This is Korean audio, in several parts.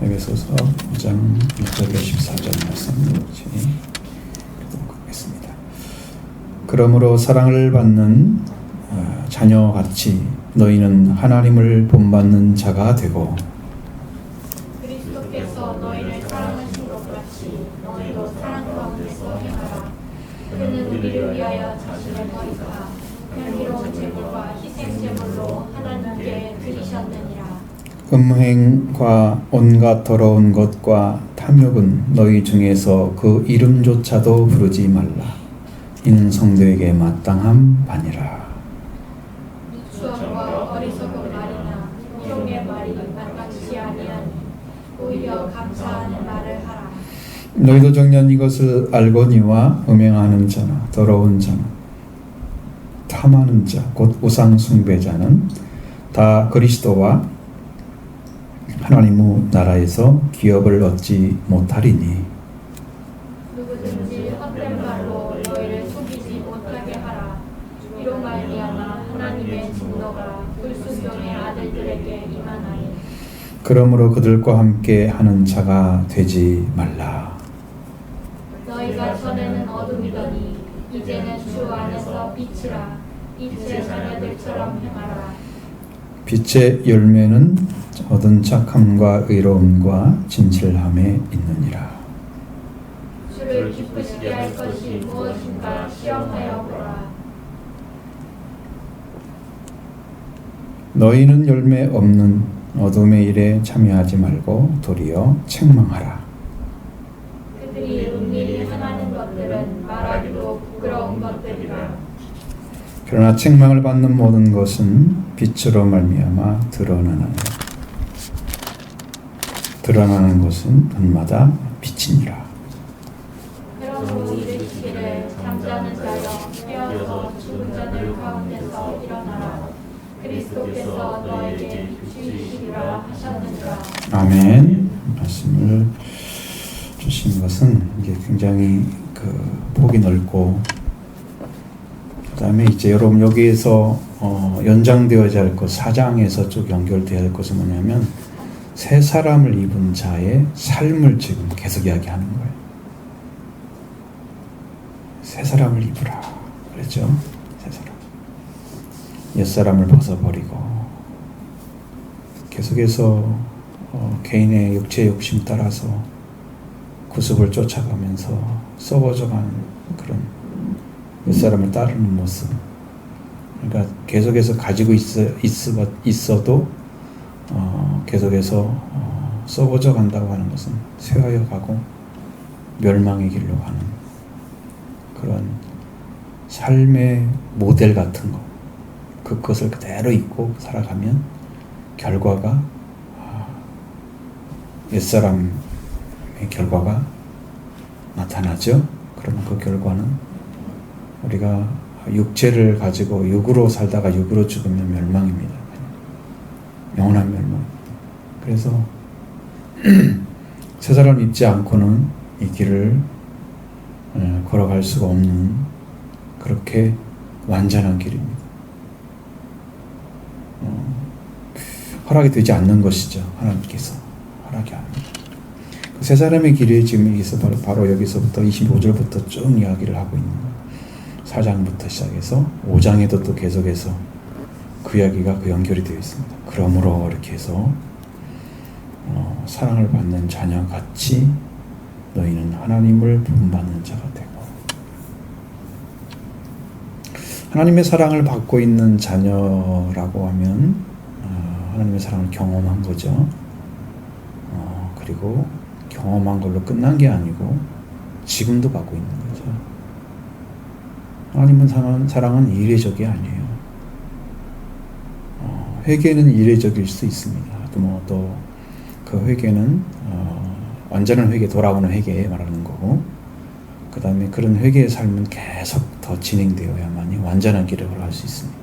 에베소서 5장 1절로 14절 말씀 기도하겠습니다. 그러므로 사랑을 받는 자녀같이 너희는 하나님을 본받는 자가 되고 그리스도께서 너희를 사랑하신 것 같이 너희도 사랑 가운데서 행하라. 그는 우리를 위하여 자신을 버리사 향기로운 제물과 희생 제물로 하나님께 드리셨느니라. 음행과 온갖 더러운 것과 탐욕은 너희 중에서 그 이름조차도 부르지 말라. 이는 성도에게 마땅한 바니라. 수험과 어리석은 말이나 희롱의 말이 마땅치 아니하니 오히려 감사하는 말을 하라. 너희도 정녕 이것을 알거니와 음행하는 자나 더러운 자나 탐하는 자 곧 우상 숭배자는 다 그리스도와 하나님의 나라에서 기업을 얻지 못하리니 누구든지 헛된 말로 너희를 속이지 못하게 하라. 이로 말미암아 하나님의 진노가 불순종의 아들들에게 임하나니 그러므로 그들과 함께 하는 자가 되지 말라. 너희가 전에는 어둠이더니 이제는 주 안에서 빛이라. 빛의 자녀들처럼 행하라. 빛의 열매는 얻은 착함과 의로움과 진실함에 있느니라. 주를 기쁘시게 할 것이 무엇인가 시험하여 보라. 너희는 열매 없는 어둠의 일에 참여하지 말고 도리어 책망하라. 그들이 은밀히 행하는 것들은 말하기도 부끄러운 것들이라. 그러나 책망을 받는 모든 것은 빛으로 말미암아 드러나는 것은 밤마다 빛이니라. 그러므로 이르시기를 잠자는 자여 깨어서 죽은 자들 가운데서 일어나라. 그리스도께서 너에게 주이시리라 하셨느니라. 아멘. 말씀을 주신 것은 이게 굉장히 폭이 넓고, 그다음에 이제 여러분 여기에서 연장되어야 할 것, 4장에서 쭉 연결되어야 할 것은 뭐냐면 새 사람을 입은 자의 삶을 지금 계속 이야기하는 거예요. 새 사람을 입으라 그랬죠. 새 사람. 옛 사람을 벗어버리고 계속해서 개인의 육체의 욕심 따라서 구습을 쫓아가면서 썩어져가는 그런 옛 사람을 따르는 모습. 그러니까 계속해서 가지고 있어도 계속해서 썩어져 간다고 하는 것은 쇠하여 가고 멸망의 길로 가는 그런 삶의 모델 같은 거. 그것을 그대로 입고 살아가면 결과가 옛사람의 결과가 나타나죠. 그러면 그 결과는 우리가 육체를 가지고 육으로 살다가 육으로 죽으면 멸망입니다. 영원한 멸망. 그래서 새 사람 입지 않고는 이 길을 걸어갈 수가 없는 그렇게 완전한 길입니다. 허락이 되지 않는 것이죠. 하나님께서 허락이 안 합니다. 새 사람의 길이 지금 여기서 바로 여기서부터 25절부터 쭉 이야기를 하고 있는 거예요. 4장부터 시작해서 5장에도 또 계속해서 그 이야기가 연결이 되어 있습니다. 그러므로 이렇게 해서 사랑을 받는 자녀같이 너희는 하나님을 본받는 자가 되고, 하나님의 사랑을 받고 있는 자녀라고 하면 하나님의 사랑을 경험한 거죠. 그리고 경험한 걸로 끝난 게 아니고 지금도 받고 있는 거죠. 하나님은 사랑은 이례적이 아니에요. 회개는 이례적일 수 있습니다. 또 그 회개는 완전한 회개, 돌아오는 회개에 말하는 거고, 그 다음에 그런 회개의 삶은 계속 더 진행되어야만이 완전한 길을 걸어갈 수 있습니다.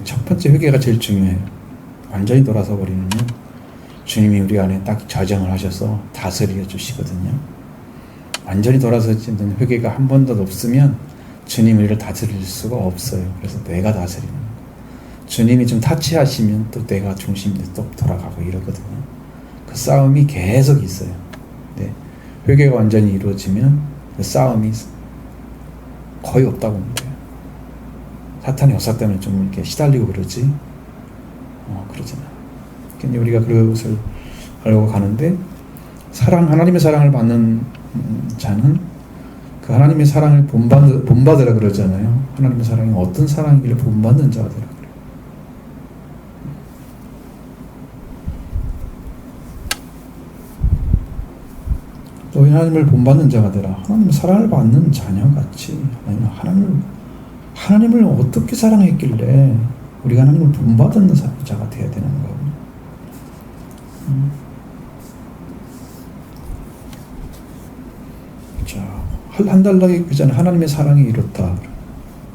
첫 번째 회개가 제일 중요해요. 완전히 돌아서 버리면 주님이 우리 안에 딱 저장을 하셔서 다스려 주시거든요. 완전히 돌아서지는 회개가 한 번도 없으면 주님 우리를 다스릴 수가 없어요. 그래서 내가 다스리는 거예요. 주님이 좀 타치하시면 또 내가 중심이 또 돌아가고 이러거든요. 그 싸움이 계속 있어요. 네. 회개가 완전히 이루어지면 그 싸움이 거의 없다고 보면 돼요. 사탄의 역사 때문에 좀 이렇게 시달리고 그러지, 그러잖아. 근데 우리가 그것을 알고 가는데, 하나님의 사랑을 받는 자는 그 하나님의 사랑을 본받으라 그러잖아요. 하나님의 사랑이 어떤 사랑이길래 본받는 자가 되라 그래요. 너희 하나님을 본받는 자가 되라. 하나님의 사랑을 받는 자녀같이. 하나님을 어떻게 사랑했길래 우리가 하나님을 본받는 자가 되어야 되는 거예요. 자, 한 달락이 그 전에 하나님의 사랑이 이렇다.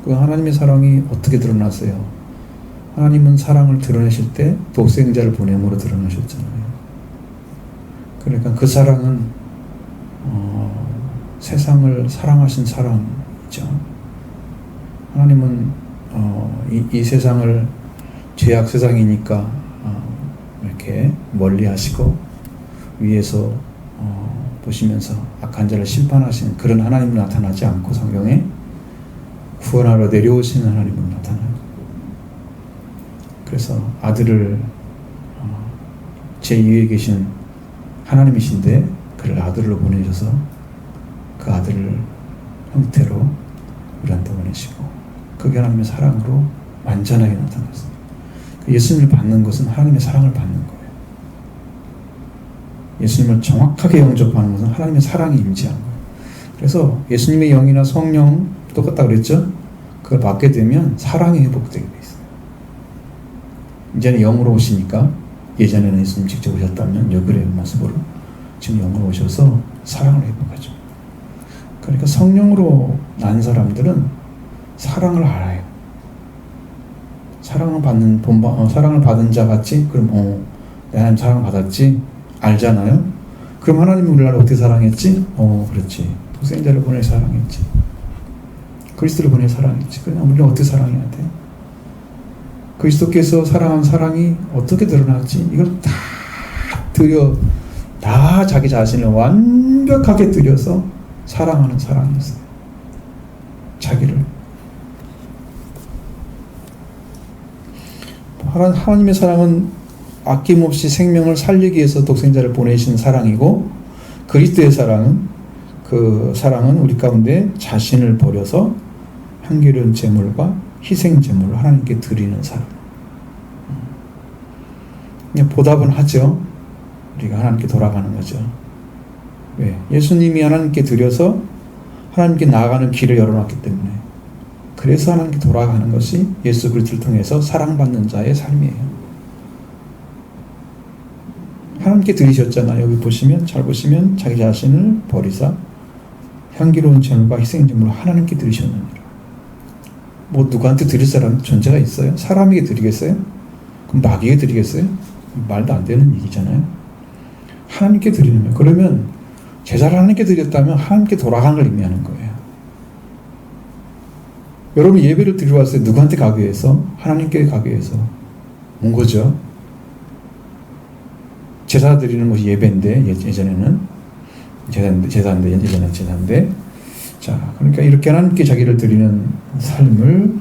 그 하나님의 사랑이 어떻게 드러났어요? 하나님은 사랑을 드러내실 때 독생자를 보냄으로 드러나셨잖아요. 그러니까 그 사랑은 세상을 사랑하신 사랑이죠. 하나님은 이 세상을 죄악 세상이니까 이렇게 멀리 하시고 위에서 보시면서 악한 자를 심판하시는 그런 하나님은 나타나지 않고 성경에 구원하러 내려오시는 하나님은 나타나요. 그래서 아들을 제2위에 계신 하나님이신데 그를 아들로 보내셔서 그 아들을 형태로 우리한테 보내시고 그게 하나님의 사랑으로 완전하게 나타났습니다. 예수님을 받는 것은 하나님의 사랑을 받는 거예요. 예수님을 정확하게 영접하는 것은 하나님의 사랑이 임재한 거예요. 그래서 예수님의 영이나 성령 똑같다 그랬죠? 그걸 받게 되면 사랑이 회복되게 돼 있어요. 이제는 영으로 오시니까 예전에는 예수님 직접 오셨다면 여그레의 모습으로 지금 영으로 오셔서 사랑을 회복하죠. 그러니까 성령으로 난 사람들은 사랑을 알아요. 사랑을 받은 자 같이 그럼 내 하나님 사랑 받았지 알잖아요. 그럼 하나님이 우리를 어떻게 사랑했지? 그렇지. 독생자를 보내 사랑했지. 그리스도를 보내 사랑했지. 그냥 우리는 어떻게 사랑해야 돼? 그리스도께서 사랑한 사랑이 어떻게 드러났지? 이걸 다 자기 자신을 완벽하게 드려서 사랑하는 사랑이었어요. 자기를. 하나님의 사랑은 아낌없이 생명을 살리기 위해서 독생자를 보내신 사랑이고, 그리스도의 사랑은 우리 가운데 자신을 버려서 향기로운 제물과 희생 제물을 하나님께 드리는 사랑. 그냥 보답은 하죠. 우리가 하나님께 돌아가는 거죠. 왜? 예수님이 하나님께 드려서 하나님께 나아가는 길을 열어놨기 때문에. 그래서 하나님께 돌아가는 것이 예수 그리스도를 통해서 사랑받는 자의 삶이에요. 하나님께 드리셨잖아요. 여기 보시면, 잘 보시면 자기 자신을 버리사 향기로운 제물과 희생제물을 하나님께 드리셨느니라. 뭐 누구한테 드릴 사람 존재가 있어요? 사람에게 드리겠어요? 그럼 마귀에게 드리겠어요? 말도 안 되는 얘기잖아요. 하나님께 드리는 거예요. 그러면 제사를 하나님께 드렸다면 하나님께 돌아간 걸 의미하는 거예요. 여러분 예배를 드리러 왔을 때 누구한테 가기 위해서? 하나님께 가기 위해서 온 거죠. 제사 드리는 것이 예배인데, 예전에는 예전에는 제사인데, 자, 그러니까 이렇게 하나님께 자기를 드리는 삶을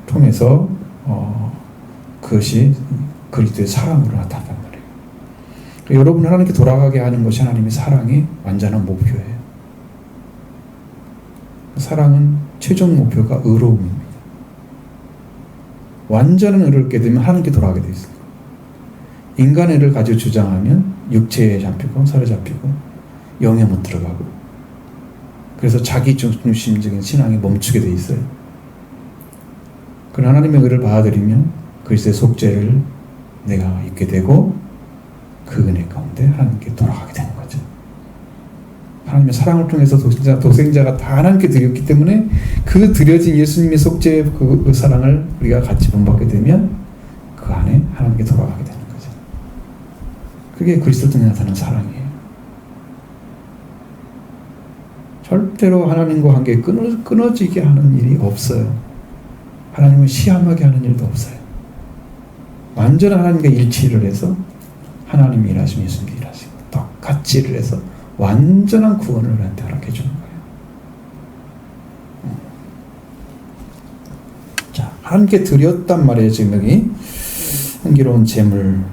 통해서 그것이 그리스도의 사랑으로 나타난단 말이에요. 그러니까 여러분 하나님께 돌아가게 하는 것이 하나님의 사랑의 완전한 목표예요. 사랑은 최종 목표가 의로움입니다. 완전한 의를 얻게 되면 하나님께 돌아가게 되어 있어요. 인간의 의를 가지고 주장하면 육체에 잡히고 사로잡히고 영에 못 들어가고, 그래서 자기 중심적인 신앙이 멈추게 돼 있어요. 그러나 하나님의 의를 받아들이면 그리스도의 속죄를 내가 입게 되고 그 은혜 가운데 하나님께 돌아가게 되는 거죠. 하나님의 사랑을 통해서 독생자가 다 하나님께 드렸기 때문에 그 드려진 예수님의 속죄의 그 사랑을 우리가 같이 본받게 되면 그 안에 하나님께 돌아가게 되는 거죠. 그게 그리스도를 통해 나타나는 사랑이에요. 절대로 하나님과 관계 끊어지게 하는 일이 없어요. 하나님을 시험하게 하는 일도 없어요. 완전한 하나님과 일치를 해서 하나님이 일하시면 예수님이 일하세요. 같이를 해서 완전한 구원을 우리한테 허락해 주는 거예요. 자, 하나님께 드렸단 말이에요. 지금 여기 향기로운 제물,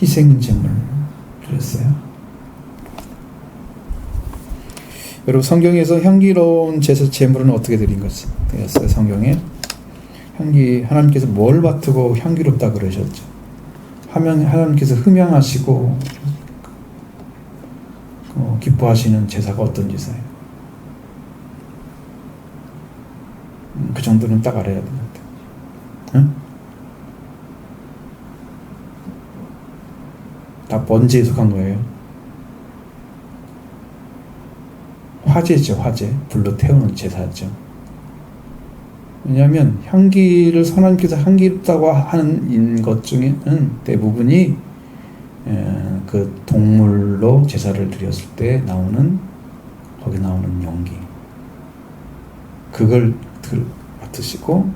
희생 제물 드렸어요. 여러분 성경에서 향기로운 제사 제물은 어떻게 드린 것이 되었어요? 성경에 하나님께서 뭘 맡고 향기롭다 그러셨죠? 하나님께서 흠양하시고 기뻐하시는 제사가 어떤 제사예요? 그 정도는 딱 알아야 되는데, 응? 다 번제에 속한 거예요. 화제죠, 화제. 불로 태우는 제사죠. 왜냐하면 향기를 하나님께서 향기롭다고 하는 것 중에는 대부분이 그 동물로 제사를 드렸을 때 거기 나오는 연기, 그걸 맡으시고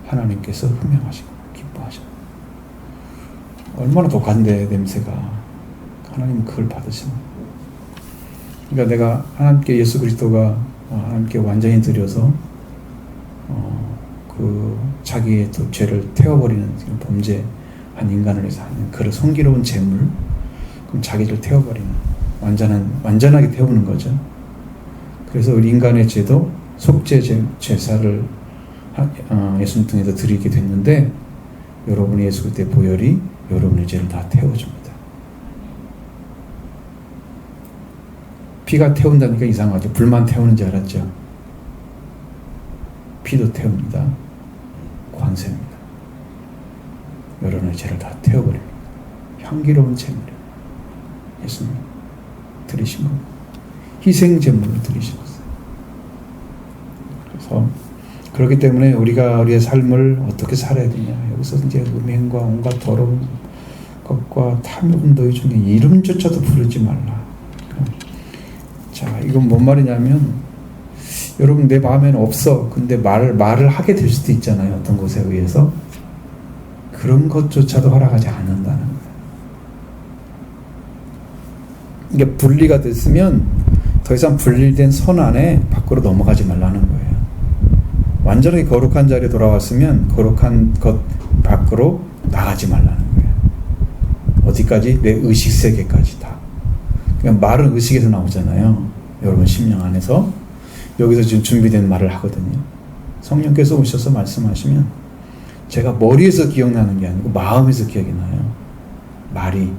하나님께서 흠양하시고 기뻐하시고, 얼마나 독한데 냄새가. 하나님은 그걸 받으시는. 그러니까 내가 하나님께 예수 그리스도가 하나님께 완전히 드려서 그 자기의 또 죄를 태워버리는 범죄한 인간을 위해서 하는 그런 성기로운 제물, 그럼 자기를 태워버리는, 완전하게 태우는 거죠. 그래서 우리 인간의 죄도 속죄 제사를 예수님 통해서 드리게 됐는데, 여러분의 예수 그리스도의 보혈이 여러분의 죄를 다 태워줍니다. 피가 태운다니까 이상하죠. 불만 태우는 줄 알았죠. 피도 태웁니다. 관세입니다. 여러분의 죄를 다 태워버립니다. 향기로운 제물을 예수님 드리신 겁니다. 희생 제물을 드리신 것이에요. 그래서 그렇기 때문에 우리의 삶을 어떻게 살아야 되냐. 여기서 이제 음행과 온갖 더러운 것과 탐욕운동 중에 이름조차도 부르지 말라. 자, 이건 뭔 말이냐면, 여러분 내 마음에는 없어. 근데 말을 하게 될 수도 있잖아요. 어떤 곳에 의해서. 그런 것조차도 허락하지 않는다는 거예요. 이게 분리가 됐으면 더 이상 분리된 선 안에 밖으로 넘어가지 말라는 거예요. 완전히 거룩한 자리에 돌아왔으면 거룩한 것 밖으로 나가지 말라는 거예요. 어디까지? 내 의식세계까지 다. 그러니까 말은 의식에서 나오잖아요. 여러분 심령 안에서. 여기서 지금 준비된 말을 하거든요. 성령께서 오셔서 말씀하시면 제가 머리에서 기억나는 게 아니고 마음에서 기억이 나요. 말이.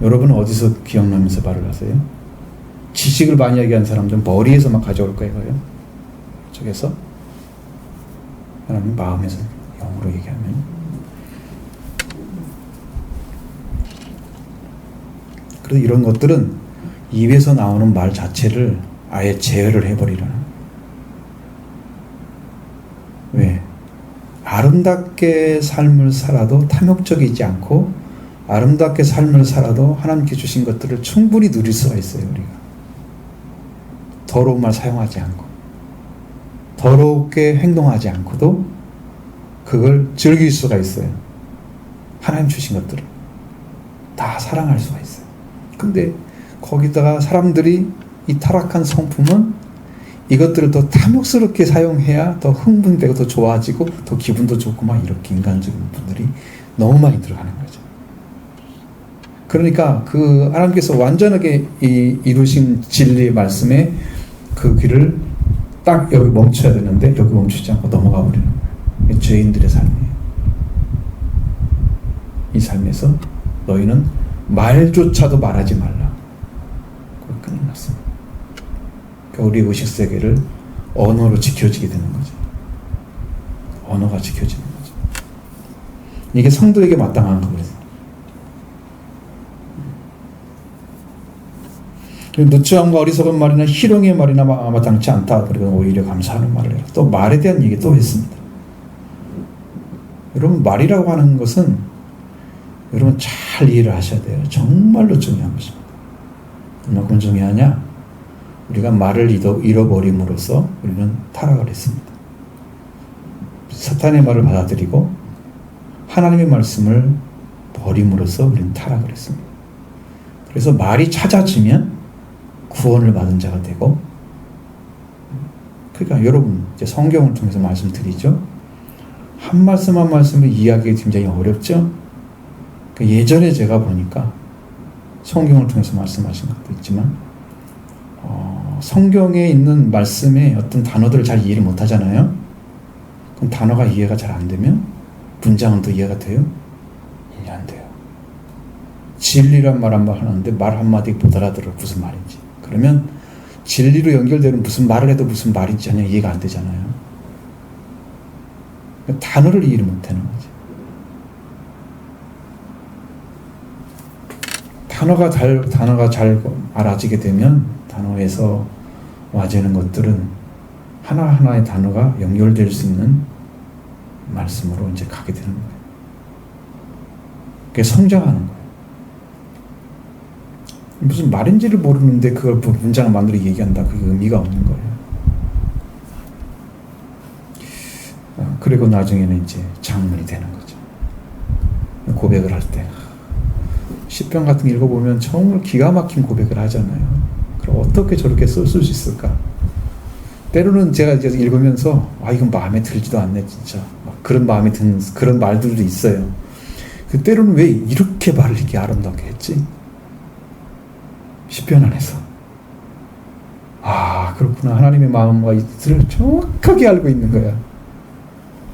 여러분은 어디서 기억나면서 말을 하세요? 지식을 많이 얘기하는 사람들은 머리에서 막 가져올 거예요. 저기서 하나님 마음에서 영으로 얘기하면. 그래서 이런 것들은 입에서 나오는 말 자체를 아예 제어를 해버리라는. 왜? 아름답게 삶을 살아도 탐욕적이지 않고, 아름답게 삶을 살아도 하나님께 주신 것들을 충분히 누릴 수가 있어요. 우리가 더러운 말 사용하지 않고, 더럽게 행동하지 않고도 그걸 즐길 수가 있어요. 하나님 주신 것들을 다 사랑할 수가 있어요. 근데 거기다가 사람들이 이 타락한 성품은 이것들을 더 탐욕스럽게 사용해야 더 흥분되고 더 좋아지고 더 기분도 좋고 막 이렇게 인간적인 분들이 너무 많이 들어가는 거죠. 그러니까 그 하나님께서 완전하게 이루신 진리의 말씀에 그 길을 딱 여기 멈춰야 되는데 여기 멈추지 않고 넘어가 버리는 거예요. 죄인들의 삶이에요. 이 삶에서 너희는 말조차도 말하지 말라. 그걸 끝났습니다. 그러니까 우리 의식세계를 언어로 지켜지게 되는 거죠. 언어가 지켜지는 거죠. 이게 성도에게 마땅한 거거든요. 누추함과 어리석은 말이나 희롱의 말이나 마땅치 않다. 그리고 오히려 감사하는 말을 해라. 또 말에 대한 얘기 또 했습니다. 여러분 말이라고 하는 것은 여러분 잘 이해를 하셔야 돼요. 정말로 중요한 것입니다. 얼마큼 중요하냐? 우리가 말을 잃어버림으로써 우리는 타락을 했습니다. 사탄의 말을 받아들이고 하나님의 말씀을 버림으로써 우리는 타락을 했습니다. 그래서 말이 찾아지면 구원을 받은 자가 되고, 그러니까 여러분 이제 성경을 통해서 말씀드리죠. 한 말씀 한 말씀을 이해하기가 굉장히 어렵죠. 그러니까 예전에 제가 보니까 성경을 통해서 말씀하신 것도 있지만 성경에 있는 말씀에 어떤 단어들을 잘 이해를 못하잖아요. 그럼 단어가 이해가 잘 안 되면 문장은 또 이해가 돼요? 이해 안 돼요. 진리란 말 한마디 하는데 말 한마디 못 알아들어. 무슨 말인지. 그러면 진리로 연결되는 무슨 말을 해도 무슨 말인지 전혀 이해가 안 되잖아요. 단어를 이해를 못하는 거지. 단어가 잘 알아지게 되면 단어에서 와지는 것들은 하나하나의 단어가 연결될 수 있는 말씀으로 이제 가게 되는 거예요. 그게 성장하는 거예요. 무슨 말인지를 모르는데 그걸 문장을 만들어 얘기한다. 그게 의미가 없는 거예요. 그리고 나중에는 이제 장문이 되는 거죠. 고백을 할 때. 시편 같은 거 읽어보면 정말 기가 막힌 고백을 하잖아요. 그럼 어떻게 저렇게 쓸 수 있을까? 때로는 제가 이제 읽으면서 이건 마음에 들지도 않네 진짜. 막 그런 마음에 드는 그런 말들도 있어요. 그 때로는 왜 이렇게 말을 이렇게 아름답게 했지? 시편 안에서 그렇구나. 하나님의 마음과 뜻을 정확하게 알고 있는 거야.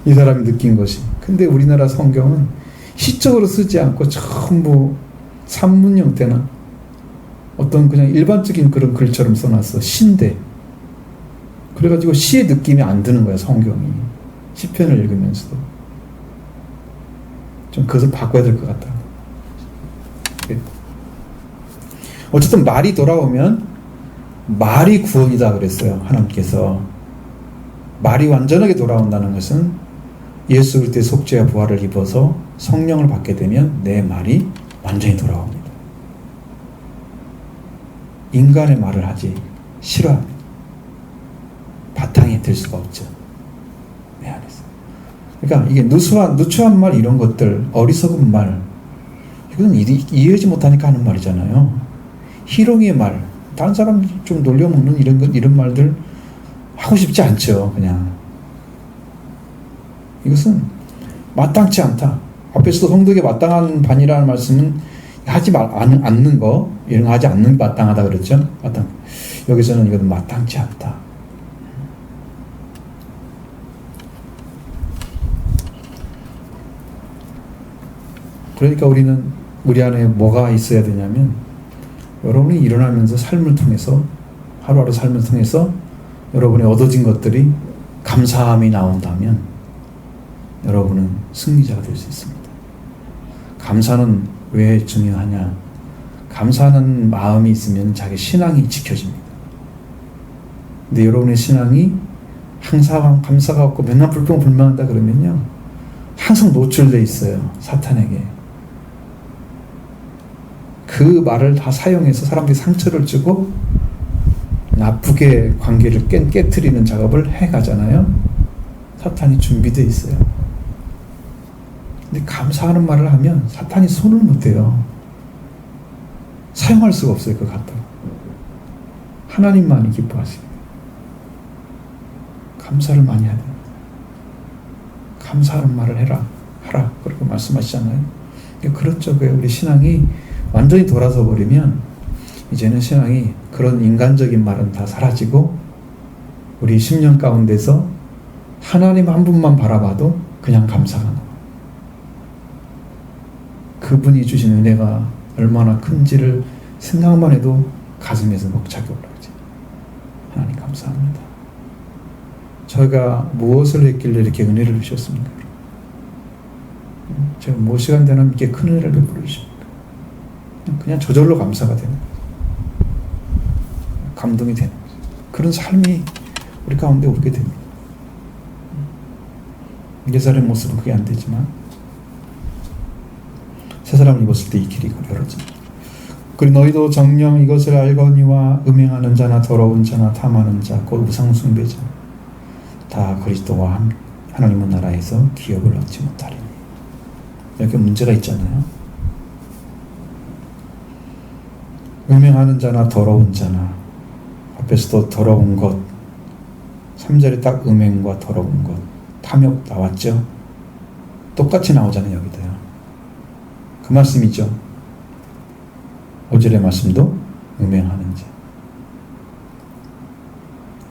이 사람이 느낀 것이. 근데 우리나라 성경은 시적으로 쓰지 않고 전부 산문 형태나 어떤 그냥 일반적인 그런 글처럼 써놨어. 시인데 그래가지고 시의 느낌이 안 드는 거야. 성경이 시편을 읽으면서도 좀 그것을 바꿔야 될 것 같다. 어쨌든 말이 돌아오면 말이 구원이다 그랬어요. 하나님께서 말이 완전하게 돌아온다는 것은 예수 그리스도의 속죄와 부활을 입어서 성령을 받게 되면 내 말이 완전히 돌아옵니다. 인간의 말을 하지 싫어합니다. 바탕이 될 수가 없죠. 내 안에서. 그러니까 이게 누추한 말 이런 것들, 어리석은 말, 이건 이해하지 못하니까 하는 말이잖아요. 희롱의 말, 다른 사람 좀 놀려먹는 이런 말들 하고 싶지 않죠. 그냥 이것은 마땅치 않다. 앞에서도 성도에게 마땅한 반이라는 말씀은 하지 않는 거, 이런 거 하지 않는 게 마땅하다 그랬죠. 여기서는 이건 마땅치 않다. 그러니까 우리 안에 뭐가 있어야 되냐면, 여러분이 일어나면서 삶을 통해서, 하루하루 삶을 통해서 여러분이 얻어진 것들이 감사함이 나온다면 여러분은 승리자가 될 수 있습니다. 감사는 왜 중요하냐? 감사하는 마음이 있으면 자기 신앙이 지켜집니다. 근데 여러분의 신앙이 항상 감사가 없고 맨날 불평불만한다 그러면요, 항상 노출되어 있어요. 사탄에게. 그 말을 다 사용해서 사람들이 상처를 주고 나쁘게 관계를 깨트리는 작업을 해가잖아요. 사탄이 준비되어 있어요. 근데 감사하는 말을 하면 사탄이 손을 못 대요. 사용할 수가 없어요. 그거 갖다가. 하나님만이 기뻐하시고 감사를 많이 해야 됩니다. 감사하는 말을 하라 그렇게 말씀하시잖아요. 그런 쪽에 우리 신앙이 완전히 돌아서 버리면 이제는 신앙이 그런 인간적인 말은 다 사라지고 우리 심령 가운데서 하나님 한 분만 바라봐도 그냥 감사하는 거예요. 그분이 주신 은혜가 얼마나 큰지를 생각만 해도 가슴에서 벅차게 올라오지. 하나님 감사합니다. 저희가 무엇을 했길래 이렇게 은혜를 주셨습니까? 제가 무엇이간 되는 이렇게 큰 은혜를 베풀어 주십니까? 그냥 저절로 감사가 되는 거예요. 감동이 되는 거죠. 그런 삶이 우리 가운데 오게 됩니다. 옛사람의 모습은 그게 안 되지만 새 사람을 입었을 때 이 길이 열어집니다. 그리고 너희도 정녕 이것을 알거니와 음행하는 자나 더러운 자나 탐하는 자 곧 우상 숭배자 다 그리스도와 하나님의 나라에서 기업을 얻지 못하리니. 이렇게 문제가 있잖아요. 음행하는 자나 더러운 자나, 앞에서도 더러운 것, 3절에 딱 음행과 더러운 것, 탐욕 나왔죠? 똑같이 나오잖아요, 여기도요. 그 말씀이죠. 5절의 말씀도 음행하는 자,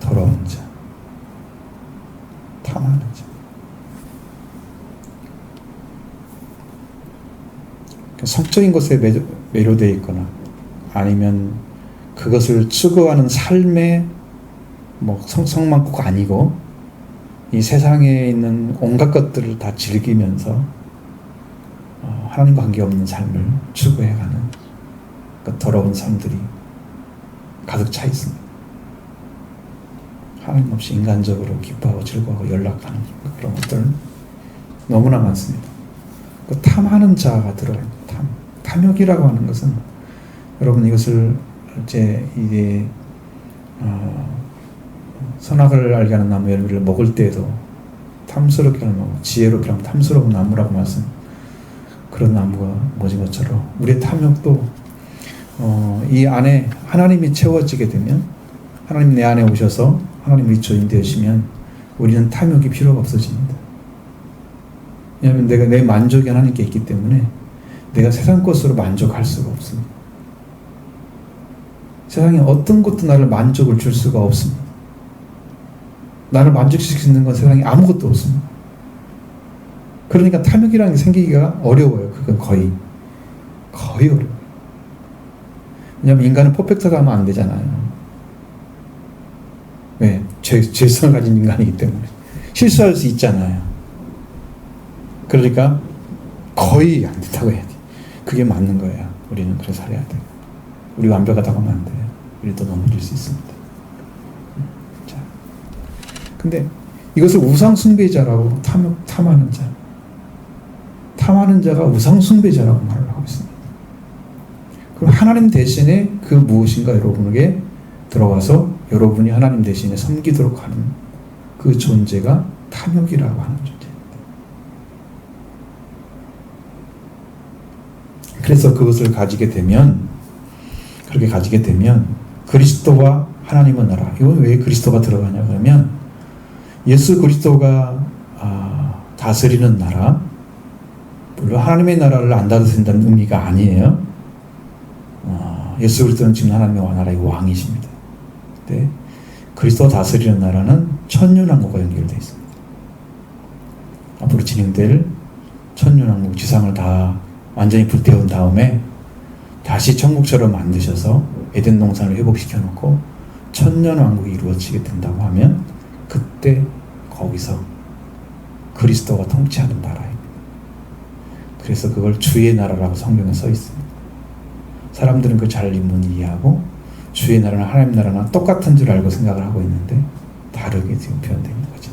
더러운 자, 탐하는 자. 성적인 것에 매료되어 있거나 아니면 그것을 추구하는 삶의 성만 꼭 아니고 이 세상에 있는 온갖 것들을 다 즐기면서 하나님과 관계없는 삶을 추구해가는 그 더러운 삶들이 가득 차 있습니다. 하나님 없이 인간적으로 기뻐하고 즐거워하고 연락하는 그런 것들 너무나 많습니다. 그 탐하는 자가 들어가요. 탐욕이라고 하는 것은 여러분 이것을 이제 선악을 알게 하는 나무 열매를 먹을 때에도 탐스럽게 하는 나무, 지혜롭게 하면 탐스러운 나무라고 말씀. 그런 나무가 뭐진 것처럼 우리의 탐욕도 이 안에 하나님이 채워지게 되면, 하나님 내 안에 오셔서 하나님 우리 주인 되시면 우리는 탐욕이 필요가 없어집니다. 왜냐하면 내가 내 만족이 하나님께 있기 때문에 내가 세상 것으로 만족할 수가 없습니다. 세상에 어떤 것도 나를 만족을 줄 수가 없습니다. 나를 만족시킬 수 있는 건 세상에 아무것도 없습니다. 그러니까 탐욕이라는 게 생기기가 어려워요. 그건 거의 어려워요. 왜냐하면 인간은 퍼펙트가 하면 안 되잖아요. 왜? 죄성을 가진 인간이기 때문에 실수할 수 있잖아요. 그러니까 거의 안 된다고 해야 돼. 그게 맞는 거예요. 우리는 그래서 살아야 돼요. 우리 완벽하다고 하면 안 돼요. 우리도 넘어질 수 있습니다. 자, 근데 이것을 우상숭배자라고 탐하는 자, 탐하는 자가 우상숭배자라고 말을 하고 있습니다. 그럼 하나님 대신에 그 무엇인가 여러분에게 들어와서 여러분이 하나님 대신에 섬기도록 하는 그 존재가 탐욕이라고 하는 존재입니다. 그래서 그것을 그렇게 가지게 되면 그리스도와 하나님의 나라, 이건 왜 그리스도가 들어가냐 그러면 예수 그리스도가 다스리는 나라, 물론 하나님의 나라를 안 다스린다는 의미가 아니에요. 예수 그리스도는 지금 하나님의 나라의 왕이십니다. 근데 그리스도가 다스리는 나라는 천년왕국과 연결되어 있습니다. 앞으로 진행될 천년왕국 지상을 다 완전히 불태운 다음에 다시 천국처럼 만드셔서 에덴 동산을 회복시켜 놓고 천년왕국이 이루어지게 된다고 하면 그때 거기서 그리스도가 통치하는 나라입니다. 그래서 그걸 주의 나라라고 성경에 써 있습니다. 사람들은 그 잘 이해하고 주의 나라나 하나님 나라나 똑같은 줄 알고 생각을 하고 있는데 다르게 지금 표현되는 거죠.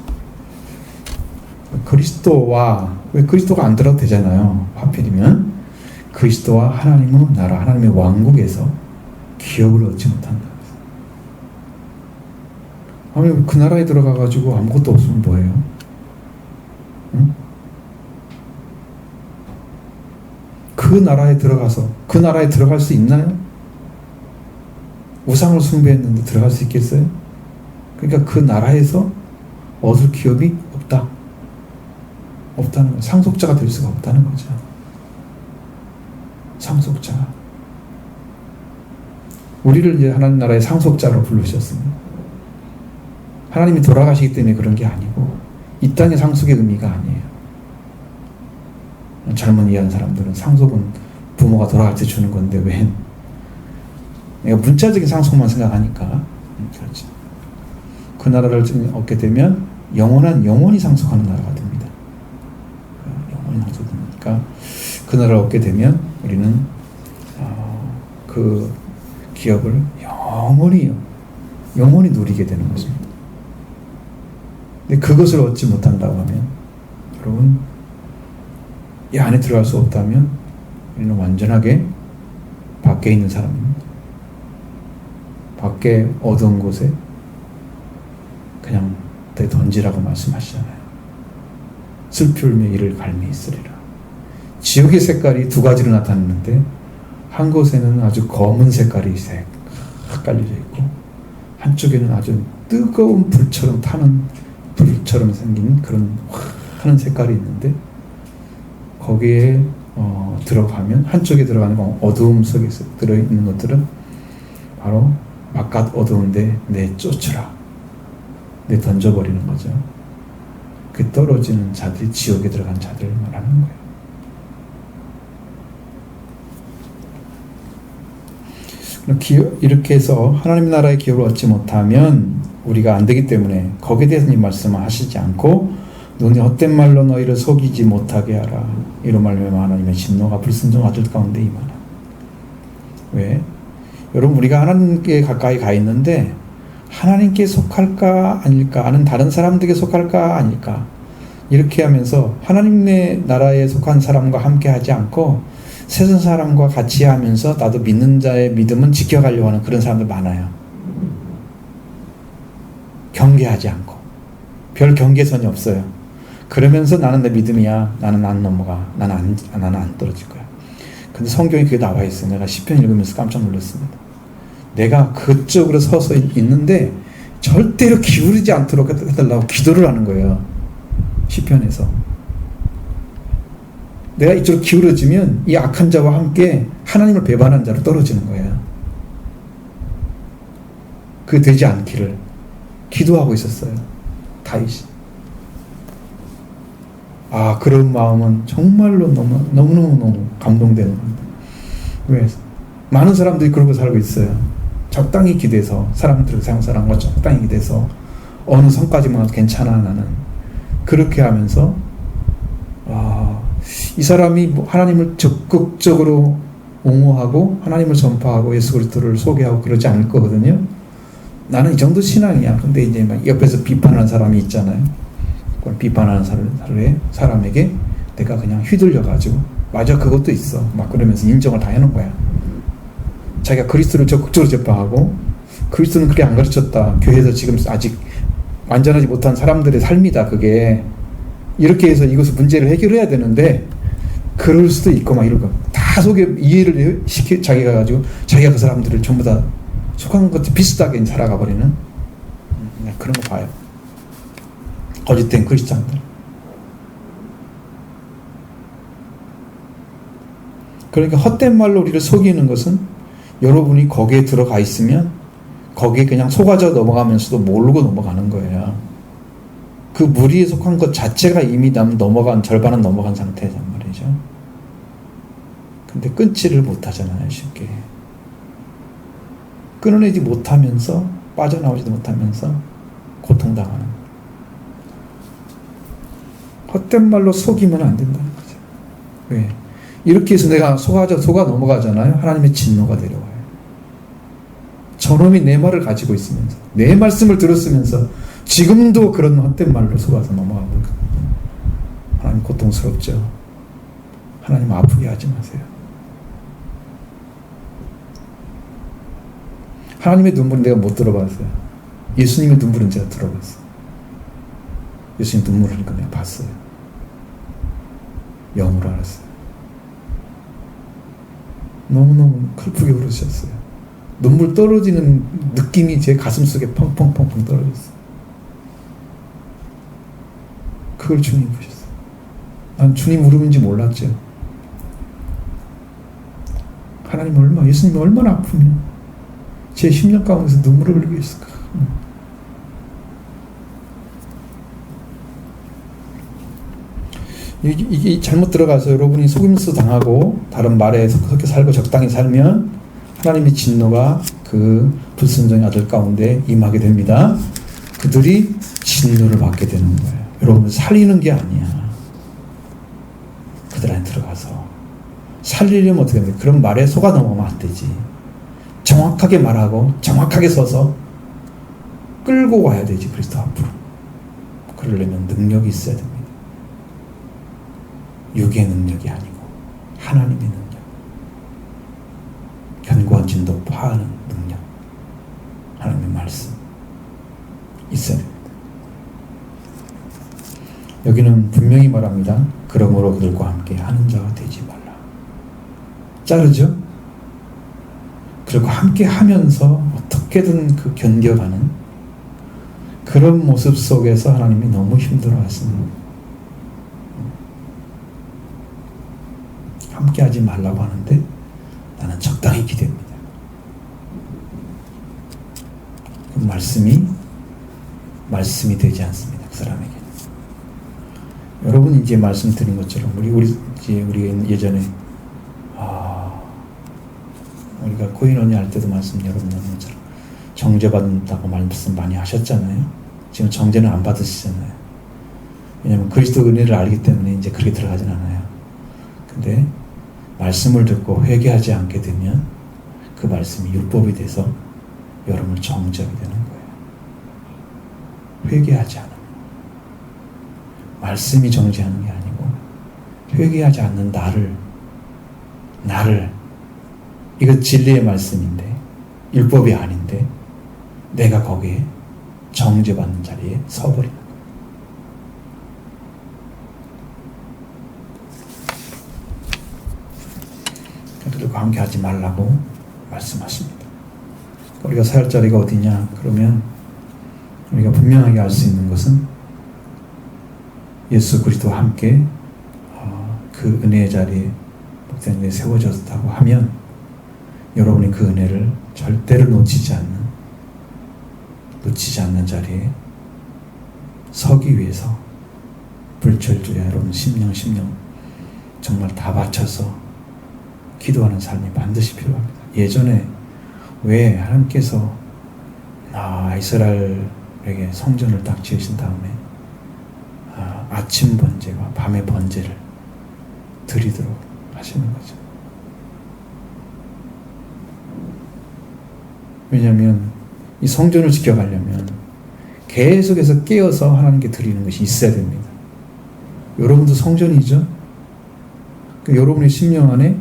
왜 그리스도가 안 들어도 되잖아요. 하필이면 그리스도와 하나님의 나라, 하나님의 왕국에서 기업을 얻지 못한다. 아니, 그 나라에 들어가가지고 아무것도 없으면 뭐예요? 응? 그 나라에 들어갈 수 있나요? 우상을 숭배했는데 들어갈 수 있겠어요? 그러니까 그 나라에서 얻을 기업이 없다는 거예요. 상속자가 될 수가 없다는 거죠. 상속자. 우리를 이제 하나님 나라의 상속자로 부르셨습니다. 하나님이 돌아가시기 때문에 그런 게 아니고 이 땅의 상속의 의미가 아니에요. 잘못 이해한 사람들은 상속은 부모가 돌아갈 때 주는 건데 왜? 내가 문자적인 상속만 생각하니까 그렇지. 그 나라를 얻게 되면 영원히 상속하는 나라가 됩니다. 영원히 상속되니까 그 나라를 얻게 되면 우리는 그 기업을 영원히 누리게 되는 것입니다. 근데 그것을 얻지 못한다고 하면 여러분 이 안에 들어갈 수 없다면 우리는 완전하게 밖에 있는 사람입니다. 밖에 어두운 곳에 그냥 던지라고 말씀하시잖아요. 슬피 울며 이를 갈미 있으리라. 지옥의 색깔이 두 가지로 나타났는데 한 곳에는 아주 검은 색깔이 깔려져 있고 한쪽에는 아주 뜨거운 불처럼 타는 불처럼 생긴 그런 하는 색깔이 있는데 거기에 들어가면 한쪽에 들어가는 건 어두움 속에 들어있는 것들은 바로 바깥 어두운데 내 쫓으라 내 던져버리는 거죠. 그 떨어지는 자들이 지옥에 들어간 자들을 말하는 거예요. 이렇게 해서 하나님 나라의 기업을 얻지 못하면 우리가 안 되기 때문에 거기에 대해서 이 말씀을 하시지 않고 눈이 헛된 말로 너희를 속이지 못하게 하라. 이로 말미암아 하나님의 진노가 불순종 아들 가운데 임하나. 왜? 여러분 우리가 하나님께 가까이 가 있는데 하나님께 속할까 아닐까 아는 다른 사람들에게 속할까 아닐까 이렇게 하면서 하나님의 나라에 속한 사람과 함께 하지 않고 세상 사람과 같이 하면서 나도 믿는 자의 믿음은 지켜가려고 하는 그런 사람들 많아요. 경계하지 않고 별 경계선이 없어요. 그러면서 나는 내 믿음이야. 나는 안 넘어가. 나는 안 떨어질 거야. 근데 성경에 그게 나와 있어요. 내가 시편 읽으면서 깜짝 놀랐습니다. 내가 그쪽으로 서서 있는데 절대로 기울이지 않도록 해달라고 기도를 하는 거예요. 시편에서. 내가 이쪽으로 기울어지면 이 악한 자와 함께 하나님을 배반한 자로 떨어지는 거예요. 그게 되지 않기를 기도하고 있었어요. 다윗이. 그런 마음은 정말로 너무너무 감동되는 겁니다. 왜? 많은 사람들이 그러고 살고 있어요. 적당히 기대서 사람들 세상 사람과 적당히 기대서 어느 선까지만 와도 괜찮아 나는 그렇게 하면서 이 사람이 하나님을 적극적으로 옹호하고 하나님을 전파하고 예수 그리스도를 소개하고 그러지 않을 거거든요. 나는 이 정도 신앙이야. 근데 이제 막 옆에서 비판하는 사람이 있잖아요. 비판하는 사람에게 내가 그냥 휘둘려가지고 맞아 그것도 있어 막 그러면서 인정을 다 해놓은 거야. 자기가 그리스도를 적극적으로 제파하고 그리스도는 그렇게 안 가르쳤다. 교회에서 지금 아직 완전하지 못한 사람들의 삶이다. 그게 이렇게 해서 이것을 문제를 해결해야 되는데 그럴 수도 있고 막 이러고 다 속에 이해를 자기가 가지고 자기가 그 사람들을 전부 다 속한 것도 비슷하게 살아가 버리는 그런 거 봐요. 거짓된 크리스찬들. 그러니까 헛된 말로 우리를 속이는 것은 여러분이 거기에 들어가 있으면 거기에 그냥 속아져 넘어가면서도 모르고 넘어가는 거예요. 그 무리에 속한 것 자체가 이미 절반은 넘어간 상태란 말이죠. 근데 끊지를 못하잖아요, 쉽게. 끊어내지 못하면서 빠져나오지도 못하면서 고통당하는. 헛된 말로 속이면 안 된다는 거죠. 왜? 이렇게 해서 내가 속아 넘어가잖아요. 하나님의 진노가 내려와요. 저놈이 내 말을 가지고 있으면서 내 말씀을 들었으면서 지금도 그런 헛된 말로 속아서 넘어가고 있거든요. 하나님 고통스럽죠. 하나님 아프게 하지 마세요. 하나님의 눈물은 내가 못 들어봤어요. 예수님의 눈물은 제가 들어봤어요. 예수님 눈물 흘리는 거 내가 봤어요. 영으로 알았어요. 너무너무 슬프게 울으셨어요. 눈물 떨어지는 느낌이 제 가슴속에 펑펑펑펑 떨어졌어요. 그걸 주님 보셨어요. 난 주님 울음인지 몰랐죠. 예수님이 얼마나 아프면 제 심령 가운데서 눈물을 흘리고 있을까. 이게 잘못 들어가서 여러분이 속임수 당하고 다른 말에 섞여 살고 적당히 살면 하나님의 진노가 그 불순종의 아들 가운데 임하게 됩니다. 그들이 진노를 받게 되는 거예요. 여러분 살리는 게 아니야. 그들 안에 들어가서 살리려면 어떻게 됩니까? 그런 말에 속아 넘어가면 안 되지. 정확하게 말하고 정확하게 서서 끌고 와야 되지. 그리스도 앞으로. 그러려면 능력이 있어야 됩니다. 육의 능력이 아니고 하나님의 능력. 견고한 진도 파하는 능력. 하나님의 말씀 있어야 됩니다. 여기는 분명히 말합니다. 그러므로 그들과 함께 하는 자가 되지 말라. 자르죠? 그리고 함께 하면서 어떻게든 그 견뎌가는 그런 모습 속에서 하나님이 너무 힘들어 하십니다. 함께 하지 말라고 하는데 나는 적당히 기대합니다. 그 말씀이 되지 않습니다. 그 사람에게. 여러분 이제 말씀드린 것처럼 우리가 예전에 우리가 코인원이 할 때도 말씀 여러분 나눈 것처럼 정죄받는다고 말씀 많이 하셨잖아요. 지금 정죄는 안 받으시잖아요. 왜냐하면 그리스도 은혜를 알기 때문에 이제 그렇게 들어가진 않아요. 근데 말씀을 듣고 회개하지 않게 되면 그 말씀이 율법이 돼서 여러분을 정죄하게 되는 거예요. 회개하지 않으면. 말씀이 정죄하는 게 아니고 회개하지 않는 나를 이거 진리의 말씀인데 율법이 아닌데 내가 거기에 정죄받는 자리에 서버리는 거예요. 그들과 함께 하지 말라고 말씀하십니다. 우리가 서 할 자리가 어디냐? 그러면 우리가 분명하게 알 수 있는 것은 예수 그리스도와 함께 그 은혜의 자리에 목사님이 세워졌다고 하면 여러분이 그 은혜를 절대로 놓치지 않는 자리에 서기 위해서 불철주야 여러분 심령 정말 다 바쳐서 기도하는 삶이 반드시 필요합니다. 예전에 왜 하나님께서 이스라엘에게 성전을 딱 지으신 다음에 아침 번제와 밤의 번제를 드리도록 하시는 거죠. 왜냐하면 이 성전을 지켜가려면 계속해서 깨어서 하나님께 드리는 것이 있어야 됩니다. 여러분도 성전이죠. 여러분의 심령 안에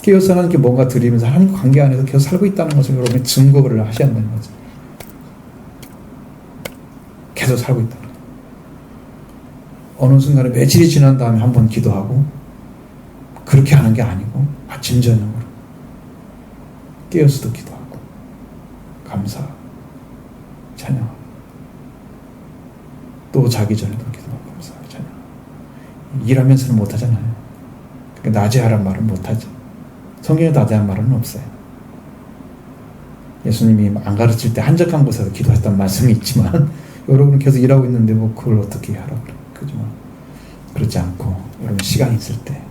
깨어서 하나님께 뭔가 드리면서 하나님과 관계 안에서 계속 살고 있다는 것을 여러분이 증거를 하셔야 한다는 거죠. 계속 살고 있다는 거죠. 어느 순간에 며칠이 지난 다음에 한번 기도하고 그렇게 하는 게 아니고 아침 저녁으로 깨어서도 기도하고 감사 찬양하고 또 자기 전에도 기도하고 감사 찬양. 일하면서는 못하잖아요. 그러니까 낮에 하란 말은 못하죠. 성경에 낮에 한 말은 없어요. 예수님이 안 가르칠 때 한적한 곳에서 기도했다는 말씀이 있지만 여러분은 계속 일하고 있는데 뭐 그걸 어떻게 하라고 그래. 그죠? 그렇지 않고 여러분 시간이 있을 때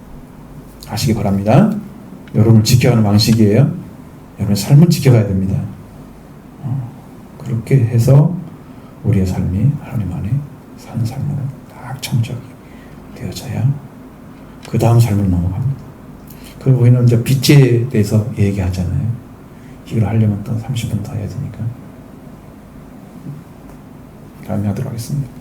하시기 바랍니다. 여러분을 지켜가는 방식이에요. 여러분 삶을 지켜가야 됩니다. 그렇게 해서 우리의 삶이 하나님 안에 사는 삶으로 딱 청적이 되어져야 그 다음 삶을 넘어갑니다. 그리고 우리는 이제 빛에 대해서 얘기하잖아요. 이걸 하려면 또 30분 더 해야 되니까 다음에 하도록 하겠습니다.